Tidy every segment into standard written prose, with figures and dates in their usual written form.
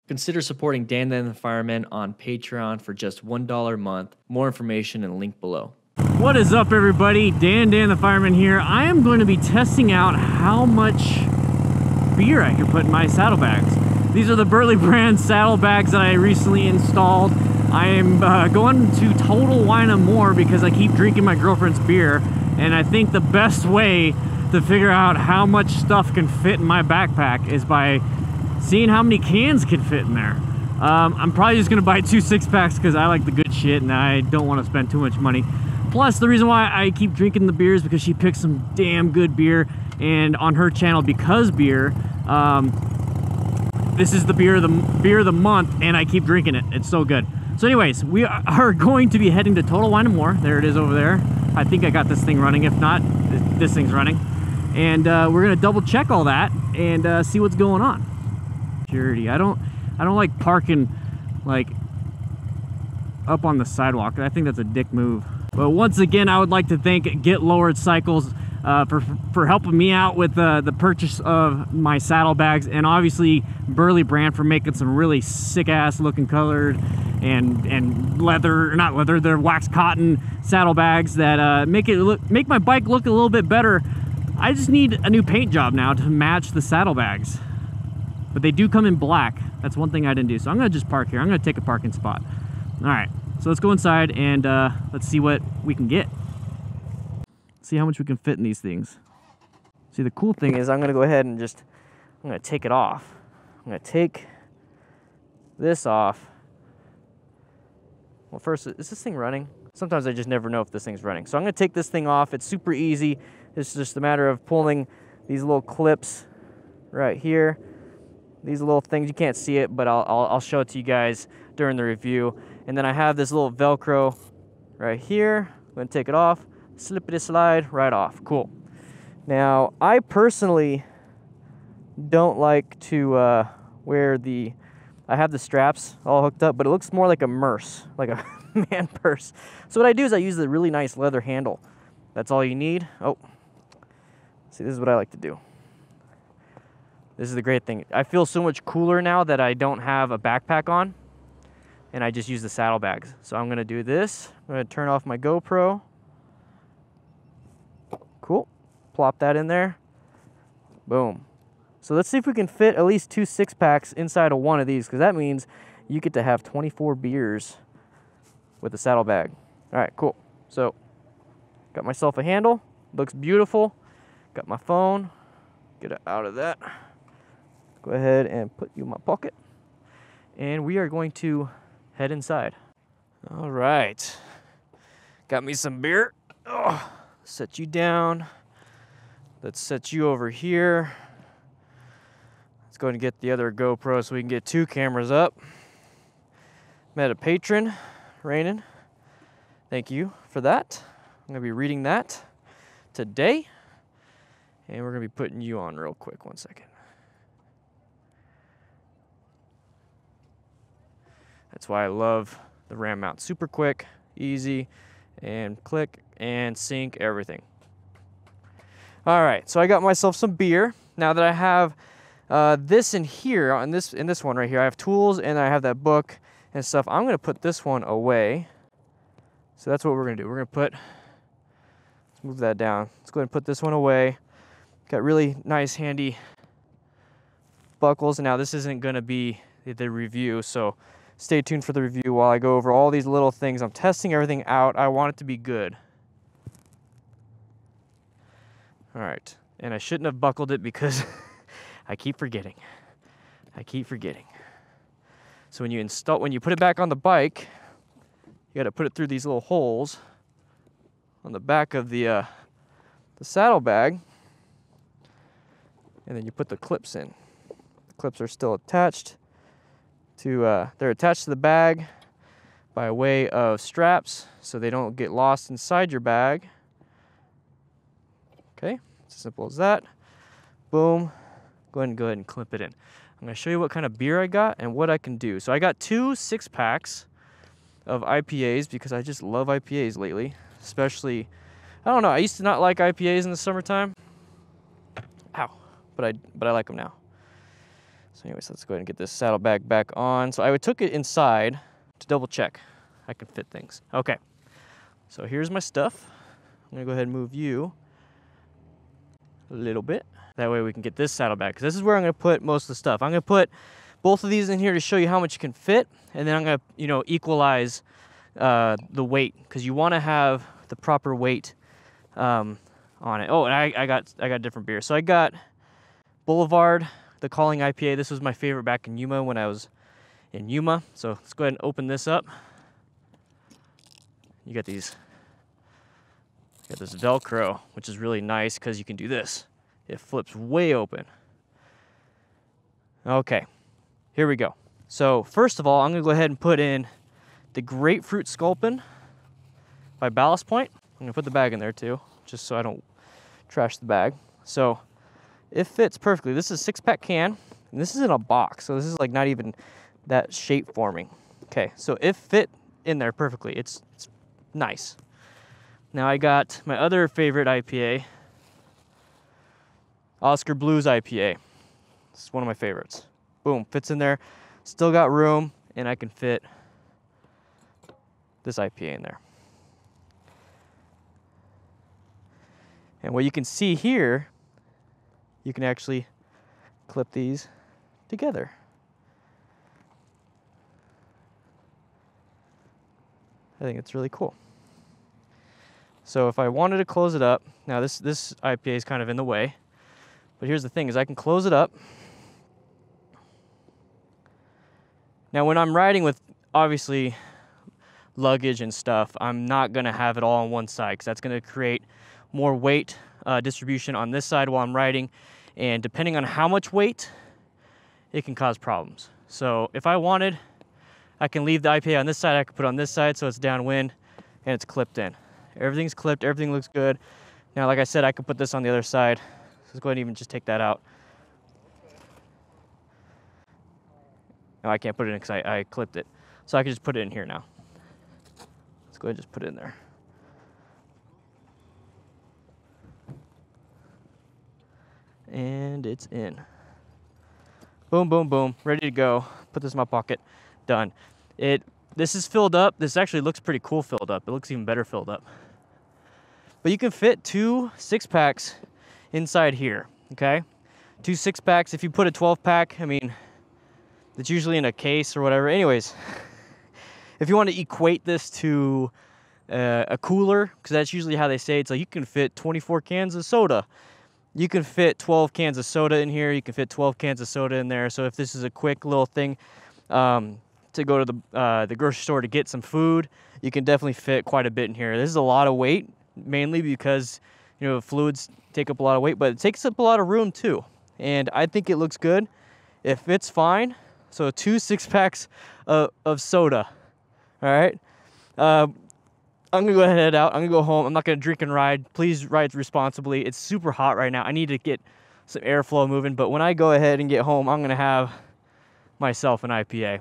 Consider supporting DanDanTheFireman on Patreon for just $1 a month. More information and link below. What is up, everybody? DanDanTheFireman here. I am going to be testing out how much beer I can put in my saddlebags. These are the Burly brand saddlebags that I recently installed. I am going to Total Wine & More because I keep drinking my girlfriend's beer, and I think the best way to figure out how much stuff can fit in my backpack is by seeing how many cans can fit in there. I'm probably just gonna buy 2 6-packs because I like the good shit and I don't want to spend too much money. Plus, the reason why I keep drinking the beer is because she picks some damn good beer, and on her channel, Because Beer, this is the beer of the month, and I keep drinking it. It's so good. So anyways, we are going to be heading to Total Wine & More. There it is over there. I think I got this thing running. If not, this thing's running. And we're gonna double check all that and see what's going on. Security. I don't like parking like up on the sidewalk. I think that's a dick move. But once again, I would like to thank Get Lowered Cycles for helping me out with the purchase of my saddlebags, and obviously Burly brand for making some really sick ass looking colored and leather, not leather, they're wax cotton saddlebags that make my bike look a little bit better. I just need a new paint job now to match the saddlebags. But they do come in black. That's one thing I didn't do. So I'm gonna just park here. I'm gonna take a parking spot. All right, so let's go inside and let's see what we can get. See how much we can fit in these things. See, the cool thing is I'm gonna go ahead and I'm gonna take it off. I'm gonna take this off. Well, first, is this thing running? Sometimes I just never know if this thing's running. So I'm gonna take this thing off. It's super easy. It's just a matter of pulling these little clips right here. These little things, you can't see it, but I'll show it to you guys during the review. And then I have this little Velcro right here. I'm gonna take it off, slippity slide right off. Cool. Now, I personally don't like to wear I have the straps all hooked up, but it looks more like a purse, like a man purse. So what I do is I use the really nice leather handle. That's all you need. Oh, see, this is what I like to do. This is the great thing. I feel so much cooler now that I don't have a backpack on, and I just use the saddlebags. So I'm gonna do this. I'm gonna turn off my GoPro. Cool. Plop that in there. Boom. So let's see if we can fit at least 2 6-packs inside of one of these, because that means you get to have 24 beers with a saddlebag. All right, cool. So got myself a handle. Looks beautiful. Got my phone. Get it out of that. Go ahead and put you in my pocket. And we are going to head inside. All right. Got me some beer. Oh, set you down. Let's set you over here. Let's go ahead and get the other GoPro so we can get 2 cameras up. Met a patron, Rainin. Thank you for that. I'm gonna be reading that today. And we're gonna be putting you on real quick. 1 second. That's why I love the RAM mount. Super quick, easy, and click and sync everything. All right, so I got myself some beer. Now that I have this in here, in this one right here, I have tools and I have that book and stuff. I'm gonna put this one away. So that's what we're gonna do. We're gonna let's move that down. Let's go ahead and put this one away. Got really nice, handy buckles. Now this isn't gonna be the review, so stay tuned for the review while I go over all these little things. I'm testing everything out. I want it to be good. All right, and I shouldn't have buckled it because I keep forgetting. So when you put it back on the bike, you gotta put it through these little holes on the back of the saddlebag, and then you put the clips in. The clips are still attached they're attached to the bag by way of straps so they don't get lost inside your bag. Okay, it's as simple as that. Boom. Go ahead and clip it in. I'm gonna show you what kind of beer I got and what I can do. So I got 2 6-packs of IPAs because I just love IPAs lately, especially, I don't know, I used to not like IPAs in the summertime. Ow, but I like them now. So anyways, let's go ahead and get this saddlebag back on. So I took it inside to double check I can fit things. Okay, so here's my stuff. I'm gonna go ahead and move you a little bit. That way we can get this saddlebag, because this is where I'm gonna put most of the stuff. I'm gonna put both of these in here to show you how much you can fit, and then I'm gonna, you know, equalize the weight, because you wanna have the proper weight on it. Oh, and I got different beer. So I got Boulevard, the Calling IPA. This was my favorite back in Yuma when I was in Yuma. So let's go ahead and open this up. You got these. You got this Velcro, which is really nice because you can do this. It flips way open. Okay, here we go. So first of all, I'm gonna go ahead and put in the Grapefruit Sculpin by Ballast Point. I'm gonna put the bag in there too, just so I don't trash the bag. So it fits perfectly. This is a 6-pack can, and this is in a box, so this is like not even that shape forming. Okay, so it fit in there perfectly. It's nice. Now I got my other favorite IPA, Oscar Blues IPA. It's one of my favorites. Boom, fits in there. Still got room, and I can fit this IPA in there. And what you can see here, you can actually clip these together. I think it's really cool. So if I wanted to close it up, now this IPA is kind of in the way, but here's the thing, is I can close it up. Now when I'm riding with, obviously, luggage and stuff, I'm not gonna have it all on one side, because that's gonna create more weight distribution on this side while I'm riding, and depending on how much weight, it can cause problems. So if I wanted, I can leave the IPA on this side, I can put it on this side so it's downwind and it's clipped in. Everything's clipped, everything looks good. Now, like I said, I could put this on the other side. So let's go ahead and even just take that out. No, I can't put it in because I clipped it. So I can just put it in here now. Let's go ahead and just put it in there. And it's in. Boom, boom, boom, ready to go. Put this in my pocket, done. This is filled up. This actually looks pretty cool filled up. It looks even better filled up. But you can fit 2 6-packs inside here, okay? 2 6-packs. If you put a 12-pack, I mean, it's usually in a case or whatever. Anyways, if you want to equate this to a cooler, because that's usually how they say it, it's like you can fit 24 cans of soda. You can fit 12 cans of soda in here. You can fit 12 cans of soda in there. So if this is a quick little thing to go to the grocery store to get some food, you can definitely fit quite a bit in here. This is a lot of weight, mainly because, you know, fluids take up a lot of weight, but it takes up a lot of room too. And I think it looks good. It fits fine. So 2 6-packs of soda. All right. I'm gonna go ahead and head out. I'm gonna go home. I'm not gonna drink and ride. Please ride responsibly. It's super hot right now. I need to get some airflow moving, but when I go ahead and get home, I'm gonna have myself an IPA.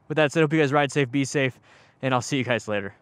With that said, I hope you guys ride safe, be safe, and I'll see you guys later.